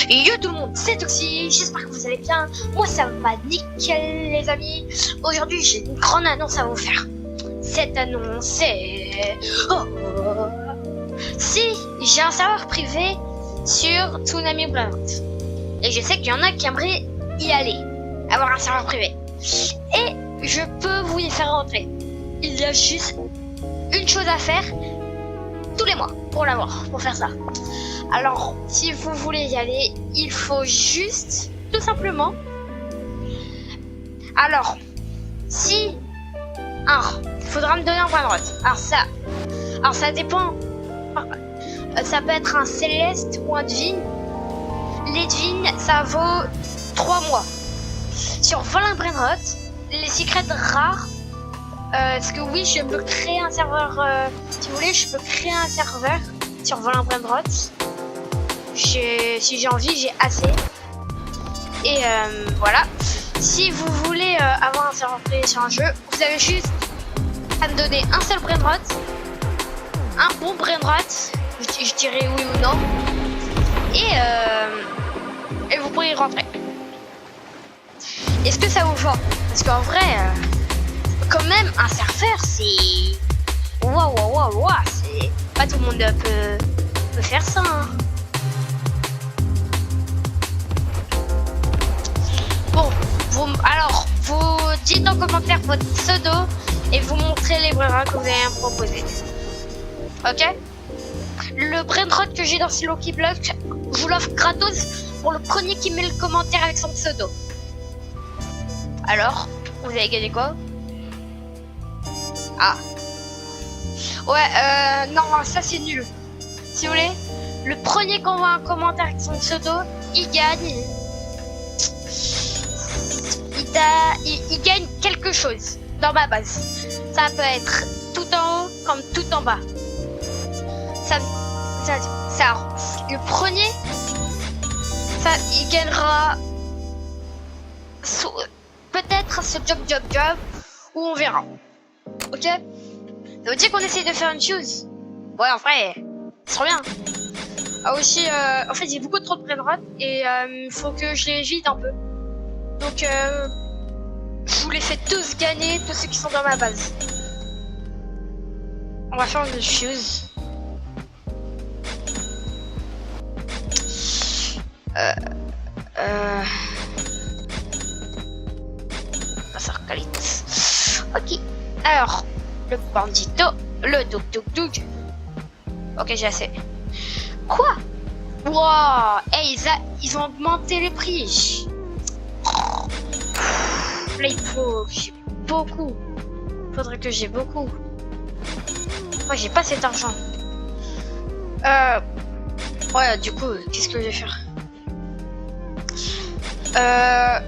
Yo tout le monde, c'est Toxi, j'espère que vous allez bien. Moi ça va nickel les amis. Aujourd'hui j'ai une grande annonce à vous faire. Cette annonce c'est... Si j'ai un serveur privé sur Tsunami Planet. Et je sais qu'il y en a qui aimeraient y aller, avoir un serveur privé. Et je peux vous y faire rentrer. Il y a juste une chose à faire tous les mois pour l'avoir, pour faire ça. Alors, si vous voulez y aller, il faut juste, tout simplement... Alors, si... il faudra me donner un point de route. Alors ça dépend. Ça peut être un céleste ou un divine. Les divines, ça vaut 3 mois. Sur Volin Brainrot, les secrets rares, parce que oui, je peux créer un serveur, si vous voulez, je peux créer un serveur sur Volin Brainrot. Si j'ai envie, j'ai assez. Et voilà. Si vous voulez avoir un serveur privé sur un jeu, vous avez juste à me donner un seul brainrot, un bon brainrot, je dirais oui ou non, et vous pourrez y rentrer. Est-ce que ça vous va? Parce qu'en vrai, quand même, un serveur, c'est... Waouh, c'est... Pas tout le monde peut faire ça, hein. Bon, vous dites en commentaire votre pseudo et vous montrez les brainrots que vous allez me proposer. Ok? Le brainrot que j'ai dans ce Lucky Block, je vous l'offre gratos pour le premier qui met le commentaire avec son pseudo. Alors, vous avez gagné quoi? Ah. Ouais, non, ça c'est nul. Si vous voulez, le premier qui envoie un commentaire avec son pseudo, il gagne. Il gagne quelque chose dans ma base. Ça peut être tout en haut comme tout en bas. Ça le premier, il gagnera peut-être ce job ou on verra. Ok? Ça veut dire qu'on essaye de faire une chose. Ouais, en vrai, c'est trop bien. Ah aussi, en fait, j'ai beaucoup trop de brainrot et il faut que je les vide un peu. Donc, je vous les fais tous gagner, tous ceux qui sont dans ma base. On va faire une chose. Ok. Alors, le bandito, le douk. Ok, j'ai assez. Quoi? Wow. Hey, ils ont augmenté les prix. Là, il faut j'ai beaucoup. Faudrait que j'ai beaucoup. Moi, j'ai pas cet argent. Ouais, du coup, qu'est-ce que je vais faire? Là,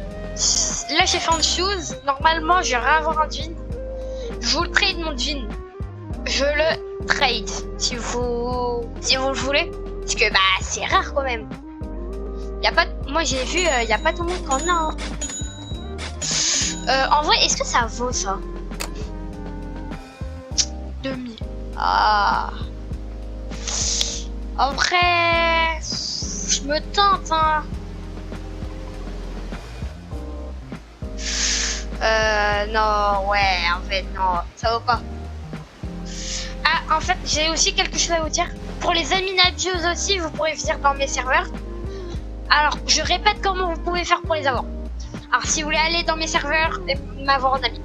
j'ai fait une chose. Normalement, je vais avoir un divine. Je vous le trade, mon divine. Je le trade. Si vous le voulez. Parce que, bah, c'est rare quand même. Moi, j'ai vu, y a pas tout le monde qui en a. Hein. En vrai, est-ce que ça vaut ça? 2000. Ah. En vrai, je me tente, hein. Non, ouais, en fait, non, ça vaut pas. Ah, en fait, j'ai aussi quelque chose à vous dire. Pour les amis Nabios aussi, vous pourrez venir dans mes serveurs. Alors, je répète comment vous pouvez faire pour les avoir. Alors, si vous voulez aller dans mes serveurs et m'avoir en ami,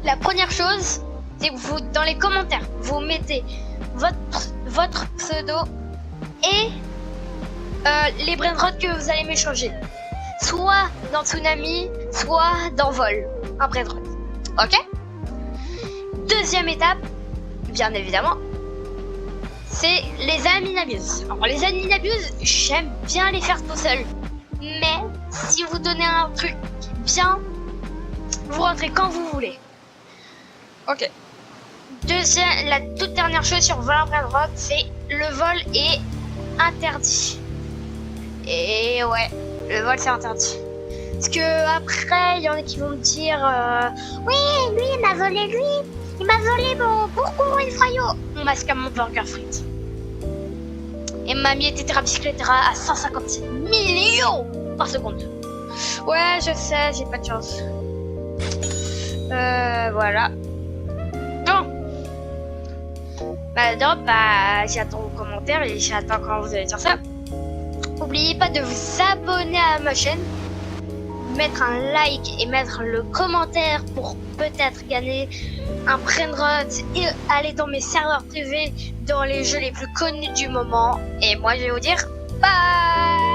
la première chose, c'est que vous, dans les commentaires, vous mettez votre pseudo et les brainrots que vous allez m'échanger. Soit dans Tsunami, soit dans Vol, un brainrot. Ok? Deuxième étape, bien évidemment, c'est les amis Nabios. Alors, les amis Nabios, j'aime bien les faire tout seul. Mais si vous donnez un truc bien, vous rentrez quand vous voulez. Ok. La toute dernière chose sur Volin Brainrot, c'est le vol est interdit. Et ouais, le vol c'est interdit. Parce que après, il y en a qui vont me dire oui, lui il m'a volé il m'a volé mon bourgogne froyo, mon masque à mon burger frites. Et ma miette tétrabicyclettera à 150 millions par seconde. Ouais, je sais, j'ai pas de chance. Voilà. Bon. Bah, donc, bah, j'attends vos commentaires et j'attends quand vous allez dire ça. N'oubliez pas de vous abonner à ma chaîne, mettre un like et mettre le commentaire pour peut-être gagner un brainrot et aller dans mes serveurs privés dans les jeux les plus connus du moment. Et moi, je vais vous dire bye.